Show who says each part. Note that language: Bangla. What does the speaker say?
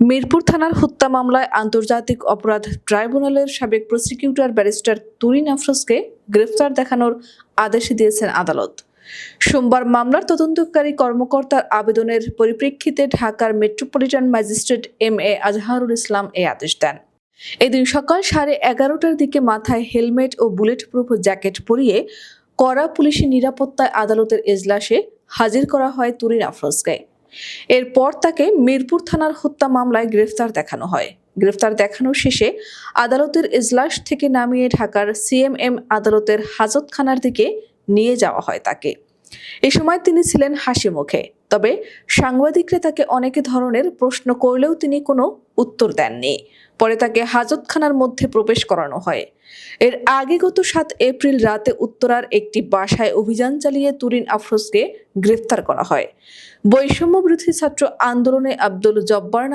Speaker 1: মিরপুর থানার হত্যা মামলায় আন্তর্জাতিক অপরাধ ট্রাইব্যুনালের সাবেক প্রসিকিউটর ব্যারিস্টার তুরিন আফরোজকে গ্রেফতার দেখানোর আদেশ দিয়েছেন আদালত। সোমবার মামলার তদন্তকারী কর্মকর্তার আবেদনের পরিপ্রেক্ষিতে ঢাকার metropolitan magistrate M A. Azharul Islam এই আদেশ দেন। এদিন সকাল 11:30টার দিকে মাথায় হেলমেট ও বুলেট প্রুফ জ্যাকেট পরিয়ে কড়া পুলিশি নিরাপত্তায় আদালতের এজলাসে হাজির করা হয় তুরিন আফরোজকে। এরপর তাকে মিরপুর থানার হত্যা মামলায় গ্রেফতার দেখানো হয়। গ্রেফতার দেখানো শেষে আদালতের এজলাস থেকে নামিয়ে ঢাকার সিএমএম আদালতের হাজতখানার দিকে নিয়ে যাওয়া হয় তাকে। এ সময় তিনি ছিলেন হাসি মুখে, তবে সাংবাদিকরা তাকে অনেক ধরনের প্রশ্ন করলেও তিনি কোনো উত্তর দেননি। পরে তাকে হাজতখানার মধ্যে প্রবেশ করানো হয়। এর আগে গত 7 এপ্রিল রাতে উত্তরার একটি বাসায় অভিযান চালিয়ে তুরিন আফরোজকে গ্রেফতার করা হয়। বৈষম্য বিরোধী ছাত্র আন্দোলনে আব্দুল জব্বার